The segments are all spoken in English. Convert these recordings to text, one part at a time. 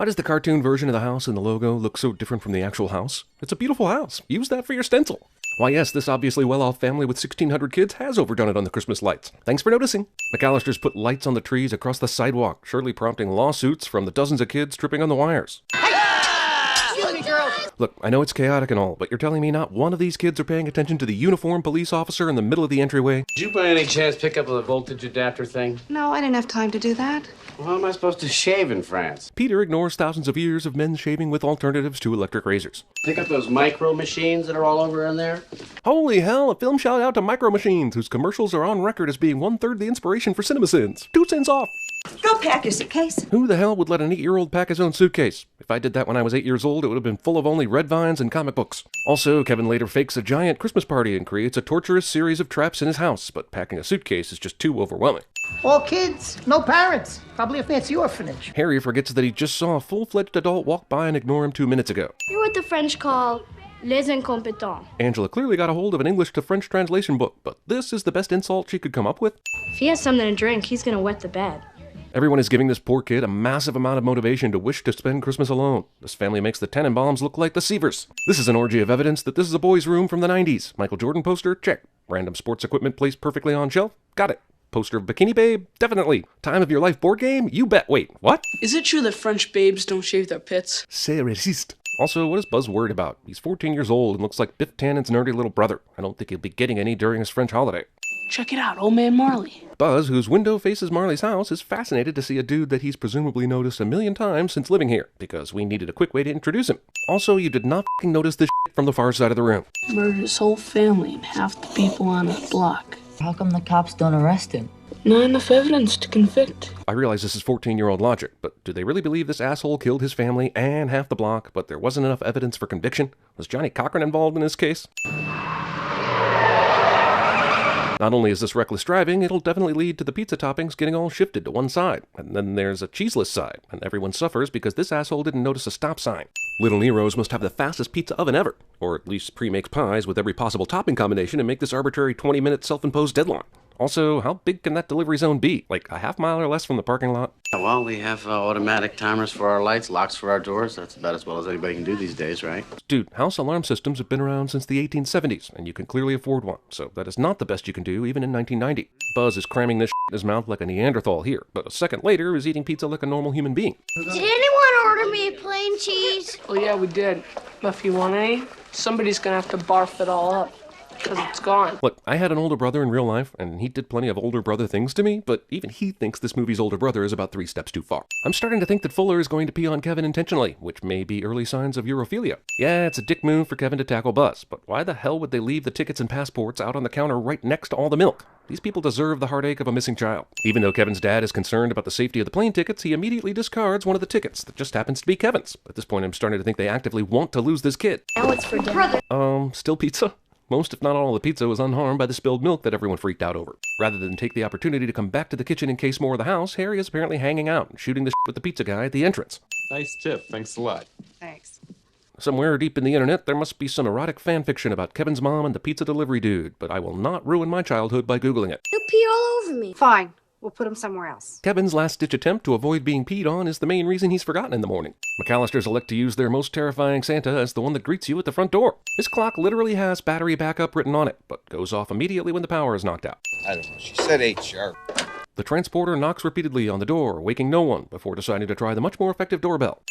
Why does the cartoon version of the house in the logo look so different from the actual house? It's a beautiful house. Use that for your stencil. Why yes, this obviously well-off family with 1,600 kids has overdone it on the Christmas lights. Thanks for noticing. McAllister's put lights on the trees across the sidewalk, surely prompting lawsuits from the dozens of kids tripping on the wires. Look, I know it's chaotic and all, but you're telling me not one of these kids are paying attention to the uniformed police officer in the middle of the entryway? Did you by any chance pick up the voltage adapter thing? No, I didn't have time to do that. Well, how am I supposed to shave in France? Peter ignores thousands of years of men shaving with alternatives to electric razors. Pick up those micro machines that are all over in there? Holy hell, a film shout out to Micro Machines, whose commercials are on record as being 1/3 the inspiration for CinemaSins. 2 cents off! Go pack your suitcase. Who the hell would let an 8-year-old pack his own suitcase? If I did that when I was 8 years old, it would have been full of only red vines and comic books. Also, Kevin later fakes a giant Christmas party and creates a torturous series of traps in his house, but packing a suitcase is just too overwhelming. All kids, no parents. Probably a fancy orphanage. Harry forgets that he just saw a full-fledged adult walk by and ignore him 2 minutes ago. You're what the French call les incompetents. Angela clearly got a hold of an English to French translation book, but this is the best insult she could come up with. If he has something to drink, he's gonna wet the bed. Everyone is giving this poor kid a massive amount of motivation to wish to spend Christmas alone. This family makes the Tenenbaums look like the Seavers. This is an orgy of evidence that this is a boy's room from the 90s. Michael Jordan poster? Check. Random sports equipment placed perfectly on shelf? Got it. Poster of Bikini Babe? Definitely. Time of your life board game? You bet. Wait, what? Is it true that French babes don't shave their pits? C'est raciste. Also, what is Buzz worried about? He's 14 years old and looks like Biff Tannen's nerdy little brother. I don't think he'll be getting any during his French holiday. Check it out, old man Marley. Buzz, whose window faces Marley's house, is fascinated to see a dude that he's presumably noticed 1,000,000 times since living here, because we needed a quick way to introduce him. Also, you did not f***ing notice this shit from the far side of the room. Murdered his whole family and half the people on the block. How come the cops don't arrest him? Not enough evidence to convict. I realize this is 14-year-old logic, but do they really believe this asshole killed his family and half the block, but there wasn't enough evidence for conviction? Was Johnny Cochran involved in this case? Not only is this reckless driving, it'll definitely lead to the pizza toppings getting all shifted to one side. And then there's a cheeseless side, and everyone suffers because this asshole didn't notice a stop sign. Little Nero's must have the fastest pizza oven ever, or at least pre-makes pies with every possible topping combination and make this arbitrary 20-minute self-imposed deadline. Also, how big can that delivery zone be? Like a half mile or less from the parking lot? Well, we have automatic timers for our lights, locks for our doors. That's about as well as anybody can do these days, right? Dude, house alarm systems have been around since the 1870s, and you can clearly afford one, so that is not the best you can do even in 1990. Buzz is cramming this in his mouth like a Neanderthal here, but a second later is eating pizza like a normal human being. Did anyone order me a plain cheese? Oh yeah, we did. But if you want any, somebody's gonna have to barf it all up. Because it's gone. Look, I had an older brother in real life, and he did plenty of older brother things to me, but even he thinks this movie's older brother is about 3 steps too far. I'm starting to think that Fuller is going to pee on Kevin intentionally, which may be early signs of Europhilia. Yeah, it's a dick move for Kevin to tackle Buzz, but why the hell would they leave the tickets and passports out on the counter right next to all the milk? These people deserve the heartache of a missing child. Even though Kevin's dad is concerned about the safety of the plane tickets, he immediately discards one of the tickets that just happens to be Kevin's. At this point, I'm starting to think they actively want to lose this kid. Now it's for dinner. Still pizza? Most, if not all, of the pizza was unharmed by the spilled milk that everyone freaked out over. Rather than take the opportunity to come back to the kitchen and case more of the house, Harry is apparently hanging out and shooting the shit with the pizza guy at the entrance. Nice tip. Thanks a lot. Thanks. Somewhere deep in the internet, there must be some erotic fanfiction about Kevin's mom and the pizza delivery dude, but I will not ruin my childhood by Googling it. He'll pee all over me. Fine. We'll put him somewhere else. Kevin's last-ditch attempt to avoid being peed on is the main reason he's forgotten in the morning. McAllisters elect to use their most terrifying Santa as the one that greets you at the front door. This clock literally has battery backup written on it, but goes off immediately when the power is knocked out. I don't know. She said 8 sharp. The transporter knocks repeatedly on the door, waking no one, before deciding to try the much more effective doorbell.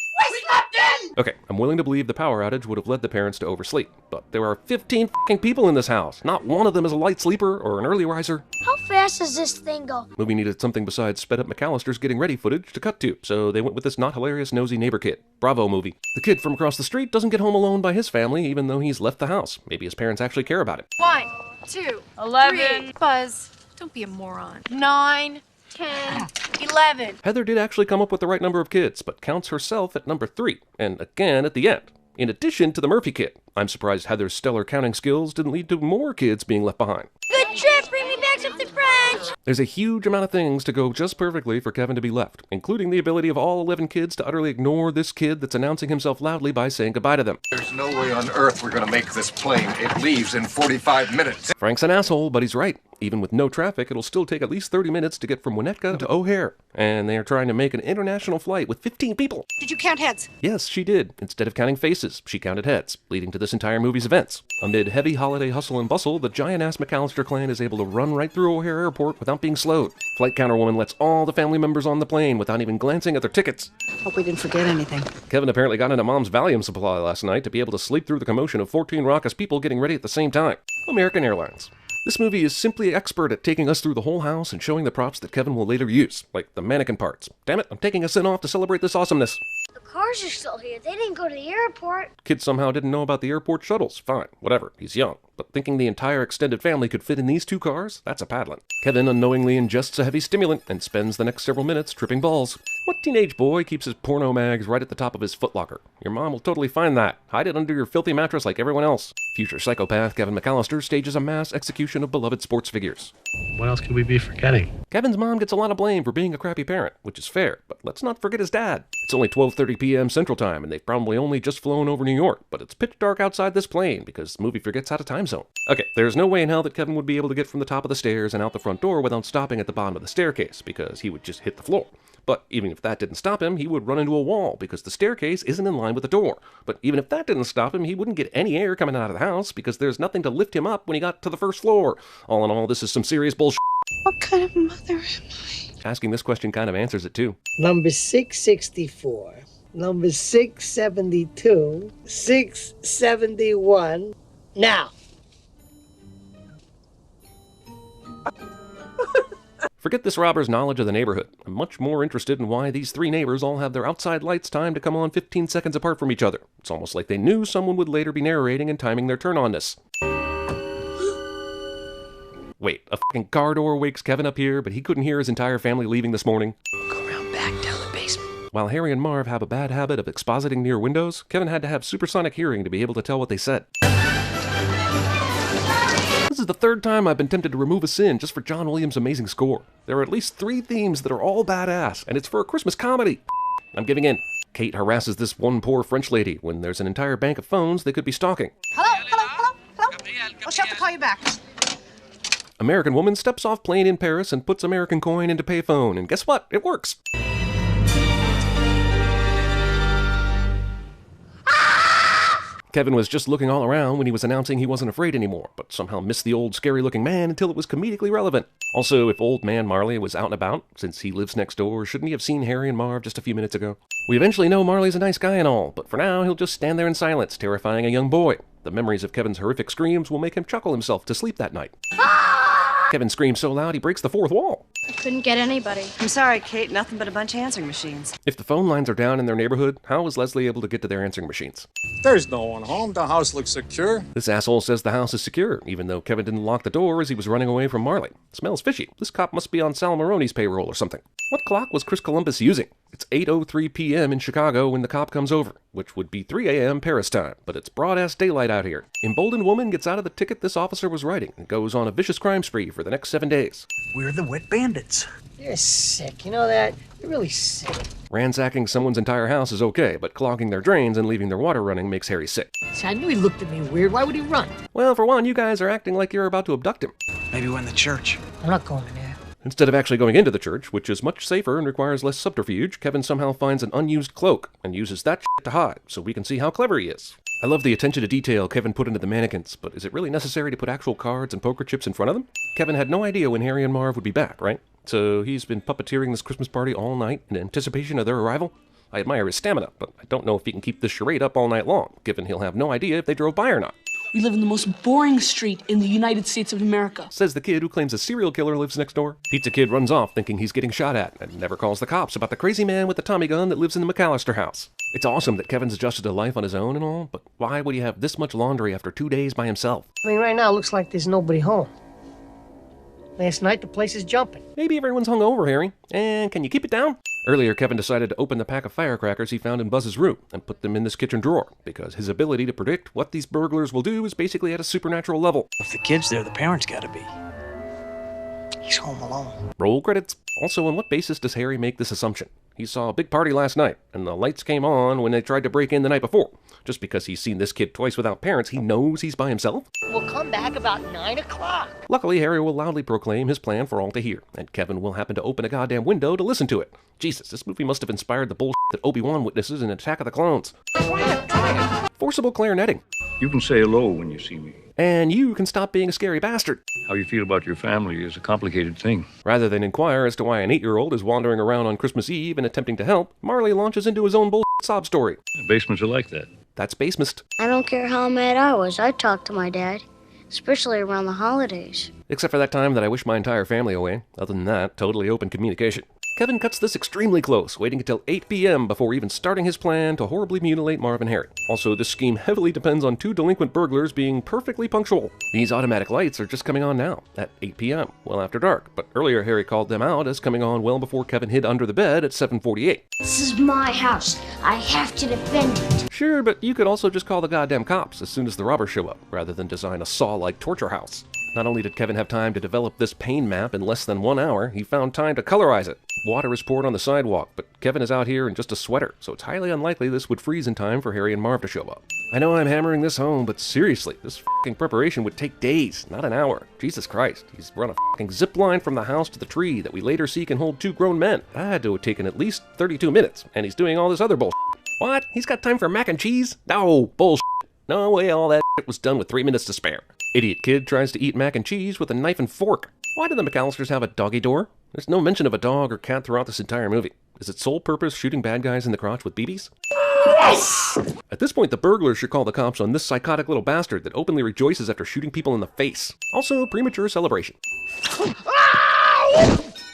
Okay, I'm willing to believe the power outage would have led the parents to oversleep, but there are 15 fucking people in this house. Not one of them is a light sleeper or an early riser. How fast does this thing go? Movie needed something besides sped up McAllister's getting ready footage to cut to, so they went with this not hilarious nosy neighbor kid. Bravo movie. The kid from across the street doesn't get home alone by his family even though he's left the house. Maybe his parents actually care about him. 1, 2, 11. 3. Buzz, don't be a moron. 9, 10, 11. Heather did actually come up with the right number of kids, but counts herself at number 3, and again at the end. In addition to the Murphy kid. I'm surprised Heather's stellar counting skills didn't lead to more kids being left behind. Good trip, bring me back something French. There's a huge amount of things to go just perfectly for Kevin to be left, including the ability of all 11 kids to utterly ignore this kid that's announcing himself loudly by saying goodbye to them. There's no way on earth we're going to make this plane. It leaves in 45 minutes. Frank's an asshole, but he's right. Even with no traffic, it'll still take at least 30 minutes to get from Winnetka to O'Hare. And they are trying to make an international flight with 15 people. Did you count heads? Yes, she did. Instead of counting faces, she counted heads, leading to this entire movie's events. Amid heavy holiday hustle and bustle, the giant-ass McAllister clan is able to run right through O'Hare Airport without being slowed. Flight counter woman lets all the family members on the plane without even glancing at their tickets. Hope we didn't forget anything. Kevin apparently got into Mom's Valium supply last night to be able to sleep through the commotion of 14 raucous people getting ready at the same time. American Airlines. This movie is simply expert at taking us through the whole house and showing the props that Kevin will later use, like the mannequin parts. Damn it, I'm taking a sin off to celebrate this awesomeness. The cars are still here. They didn't go to the airport. Kid somehow didn't know about the airport shuttles. Fine, whatever, he's young. But thinking the entire extended family could fit in these 2 cars? That's a paddling. Kevin unknowingly ingests a heavy stimulant and spends the next several minutes tripping balls. What teenage boy keeps his porno mags right at the top of his footlocker? Your mom will totally find that. Hide it under your filthy mattress like everyone else. Future psychopath Kevin McAllister stages a mass execution of beloved sports figures. What else could we be forgetting? Kevin's mom gets a lot of blame for being a crappy parent, which is fair, but let's not forget his dad. It's only 12:30 p.m. Central Time, and they've probably only just flown over New York, but it's pitch dark outside this plane because the movie forgets how to time zone. Okay, there's no way in hell that Kevin would be able to get from the top of the stairs and out the front door without stopping at the bottom of the staircase, because he would just hit the floor. But even if that didn't stop him, he would run into a wall because the staircase isn't in line with the door. But even if that didn't stop him, he wouldn't get any air coming out of the house because there's nothing to lift him up when he got to the first floor. All in all, this is some serious bullshit. What kind of mother am I? Asking this question kind of answers it too. Number 664, number 672, 671. Now. Forget this robber's knowledge of the neighborhood. I'm much more interested in why these 3 neighbors all have their outside lights timed to come on 15 seconds apart from each other. It's almost like they knew someone would later be narrating and timing their turn-onness. Wait, a fucking car door wakes Kevin up here, but he couldn't hear his entire family leaving this morning? Go around back down the basement. While Harry and Marv have a bad habit of expositing near windows, Kevin had to have supersonic hearing to be able to tell what they said. This is the 3rd time I've been tempted to remove a sin just for John Williams' amazing score. There are at least 3 themes that are all badass, and it's for a Christmas comedy. I'm giving in. Kate harasses this one poor French lady when there's an entire bank of phones they could be stalking. Hello? I'll shut to call you back. American woman steps off plane in Paris and puts American coin into payphone, and guess what? It works. Kevin was just looking all around when he was announcing he wasn't afraid anymore, but somehow missed the old scary-looking man until it was comedically relevant. Also, if old man Marley was out and about, since he lives next door, shouldn't he have seen Harry and Marv just a few minutes ago? We eventually know Marley's a nice guy and all, but for now he'll just stand there in silence, terrifying a young boy. The memories of Kevin's horrific screams will make him chuckle himself to sleep that night. Kevin screams so loud he breaks the 4th wall. I couldn't get anybody. I'm sorry, Kate. Nothing but a bunch of answering machines. If the phone lines are down in their neighborhood, how is Leslie able to get to their answering machines? There's no one home. The house looks secure. This asshole says the house is secure, even though Kevin didn't lock the door as he was running away from Marley. Smells fishy. This cop must be on Sal Maroney's payroll or something. What clock was Chris Columbus using? It's 8:03 p.m. in Chicago when the cop comes over, which would be 3 a.m. Paris time, but it's broad-ass daylight out here. Emboldened woman gets out of the ticket this officer was writing and goes on a vicious crime spree for the next 7 days. We're the wet bandits. You're sick, you know that? You're really sick. Ransacking someone's entire house is okay, but clogging their drains and leaving their water running makes Harry sick. See, I knew he looked at me weird. Why would he run? Well, for one, you guys are acting like you're about to abduct him. Maybe we're in the church. I'm not going in there. Instead of actually going into the church, which is much safer and requires less subterfuge, Kevin somehow finds an unused cloak and uses that shit to hide, so we can see how clever he is. I love the attention to detail Kevin put into the mannequins, but is it really necessary to put actual cards and poker chips in front of them? Kevin had no idea when Harry and Marv would be back, right? So he's been puppeteering this Christmas party all night in anticipation of their arrival? I admire his stamina, but I don't know if he can keep this charade up all night long, given he'll have no idea if they drove by or not. We live in the most boring street in the United States of America. Says the kid who claims a serial killer lives next door. Pizza Kid runs off thinking he's getting shot at and never calls the cops about the crazy man with the Tommy gun that lives in the McAllister house. It's awesome that Kevin's adjusted to life on his own and all, but why would he have this much laundry after 2 days by himself? I mean, right now it looks like there's nobody home. Last night the place is jumping. Maybe everyone's hungover, Harry. And can you keep it down? Earlier, Kevin decided to open the pack of firecrackers he found in Buzz's room and put them in this kitchen drawer, because his ability to predict what these burglars will do is basically at a supernatural level. If the kid's there, the parents gotta be. He's home alone. Roll credits. Also, on what basis does Harry make this assumption? He saw a big party last night, and the lights came on when they tried to break in the night before. Just because he's seen this kid twice without parents, he knows he's by himself? We'll come back about 9 o'clock. Luckily, Harry will loudly proclaim his plan for all to hear, and Kevin will happen to open a goddamn window to listen to it. Jesus, this movie must have inspired the bullshit that Obi-Wan witnesses in Attack of the Clones. Forcible clarinetting. You can say hello when you see me. And you can stop being a scary bastard. How you feel about your family is a complicated thing. Rather than inquire as to why an 8-year-old is wandering around on Christmas Eve and attempting to help, Marley launches into his own bullshit sob story. Basements are like that. That's Basemist. I don't care how mad I was. I talked to my dad, especially around the holidays. Except for that time that I wished my entire family away. Other than that, totally open communication. Kevin cuts this extremely close, waiting until 8 p.m. before even starting his plan to horribly mutilate Marv and Harry. Also, this scheme heavily depends on 2 delinquent burglars being perfectly punctual. These automatic lights are just coming on now, at 8 p.m., well after dark, but earlier Harry called them out as coming on well before Kevin hid under the bed at 7:48. This is my house. I have to defend it. Sure, but you could also just call the goddamn cops as soon as the robbers show up, rather than design a Saw-like torture house. Not only did Kevin have time to develop this pain map in less than 1 hour, he found time to colorize it. Water is poured on the sidewalk, but Kevin is out here in just a sweater, so it's highly unlikely this would freeze in time for Harry and Marv to show up. I know I'm hammering this home, but seriously, this f***ing preparation would take days, not an hour. Jesus Christ, he's run a f***ing zip line from the house to the tree that we later see can hold 2 grown men. That had to have taken at least 32 minutes, and he's doing all this other bullshit. What? He's got time for mac and cheese? No, bullshit. No way all that shit was done with 3 minutes to spare. Idiot kid tries to eat mac and cheese with a knife and fork. Why do the McAllisters have a doggy door? There's no mention of a dog or cat throughout this entire movie. Is its sole purpose shooting bad guys in the crotch with BBs? Yes! At this point, the burglars should call the cops on this psychotic little bastard that openly rejoices after shooting people in the face. Also, premature celebration.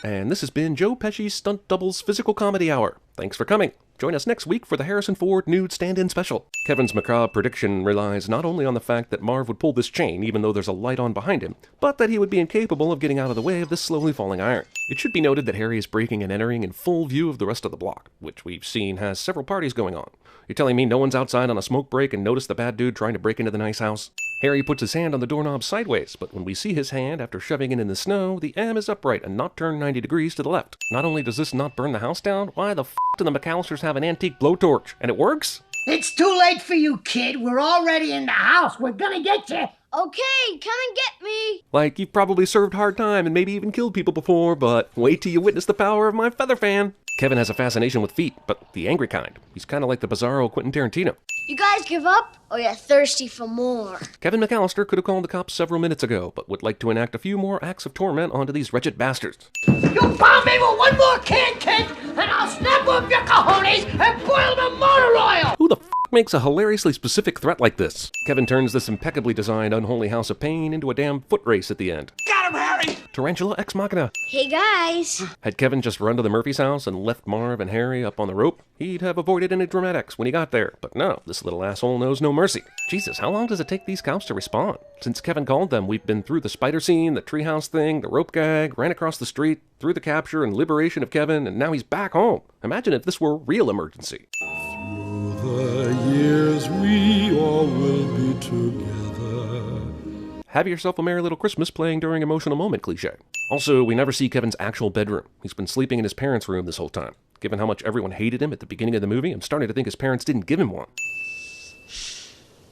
And this has been Joe Pesci's Stunt Doubles Physical Comedy Hour. Thanks for coming. Join us next week for the Harrison Ford Nude Stand-In Special. Kevin's macabre prediction relies not only on the fact that Marv would pull this chain even though there's a light on behind him, but that he would be incapable of getting out of the way of this slowly falling iron. It should be noted that Harry is breaking and entering in full view of the rest of the block, which we've seen has several parties going on. You're telling me no one's outside on a smoke break and noticed the bad dude trying to break into the nice house? Harry puts his hand on the doorknob sideways, but when we see his hand after shoving it in the snow, the M is upright and not turned 90 degrees to the left. Not only does this not burn the house down, why the f*** do the McAllisters have an antique blowtorch? And it works? It's too late for you, kid. We're already in the house. We're gonna get you. Okay, come and get me. Like, you've probably served hard time and maybe even killed people before, but wait till you witness the power of my feather fan. Kevin has a fascination with feet, but the angry kind. He's kind of like the bizarro Quentin Tarantino. You guys give up, or you're thirsty for more? Kevin McAllister could have called the cops several minutes ago, but would like to enact a few more acts of torment onto these wretched bastards. You bomb me with one more can, kid, and I'll snap up your cojones and boil them in motor oil! Who the f*** makes a hilariously specific threat like this? Kevin turns this impeccably designed unholy house of pain into a damn foot race at the end. Got him, Harry! Tarantula ex machina. Hey guys. Had Kevin just run to the Murphy's house and left Marv and Harry up on the rope, he'd have avoided any dramatics when he got there. But no, this little asshole knows no mercy. Jesus, how long does it take these cops to respond? Since Kevin called them, we've been through the spider scene, the treehouse thing, the rope gag, ran across the street, through the capture and liberation of Kevin, and now he's back home. Imagine if this were a real emergency. Through the years we all will be together. Have yourself a merry little Christmas playing during emotional moment cliche. Also, we never see Kevin's actual bedroom. He's been sleeping in his parents' room this whole time. Given how much everyone hated him at the beginning of the movie, I'm starting to think his parents didn't give him one.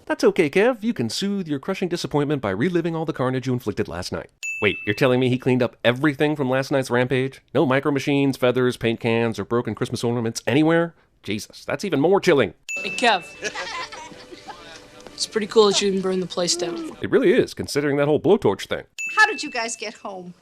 That's okay, Kev. You can soothe your crushing disappointment by reliving all the carnage you inflicted last night. Wait, you're telling me he cleaned up everything from last night's rampage? No micro machines, feathers, paint cans, or broken Christmas ornaments anywhere? Jesus, that's even more chilling. Hey, Kev. It's pretty cool that you didn't burn the place down. It really is, considering that whole blowtorch thing. How did you guys get home?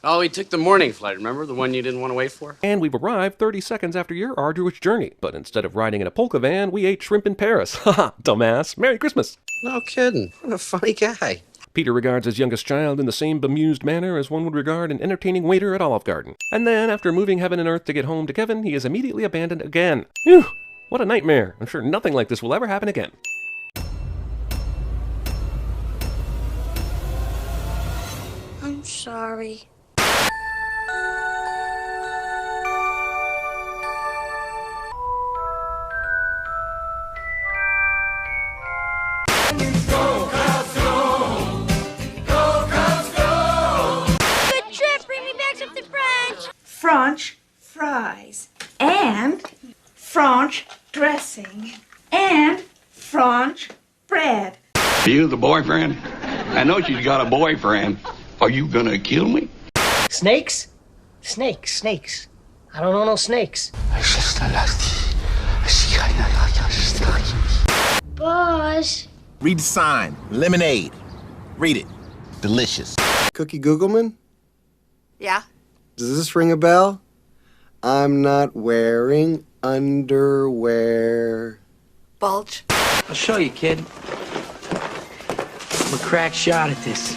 Oh, we took the morning flight, remember? The one you didn't want to wait for? And we've arrived 30 seconds after your arduous journey. But instead of riding in a polka van, we ate shrimp in Paris. Haha, dumbass. Merry Christmas. No kidding. What a funny guy. Peter regards his youngest child in the same bemused manner as one would regard an entertaining waiter at Olive Garden. And then, after moving heaven and earth to get home to Kevin, he is immediately abandoned again. Phew, what a nightmare. I'm sure nothing like this will ever happen again. I'm sorry. Good trip, bring me back something French. French fries and French dressing and French bread. You the boyfriend? I know she's got a boyfriend. Are you gonna kill me? Snakes? Snakes. I don't know no snakes. Boss. Read the sign. Lemonade. Read it. Delicious. Cookie Googleman? Yeah? Does this ring a bell? I'm not wearing underwear. Bulge? I'll show you, kid. I'm a crack shot at this.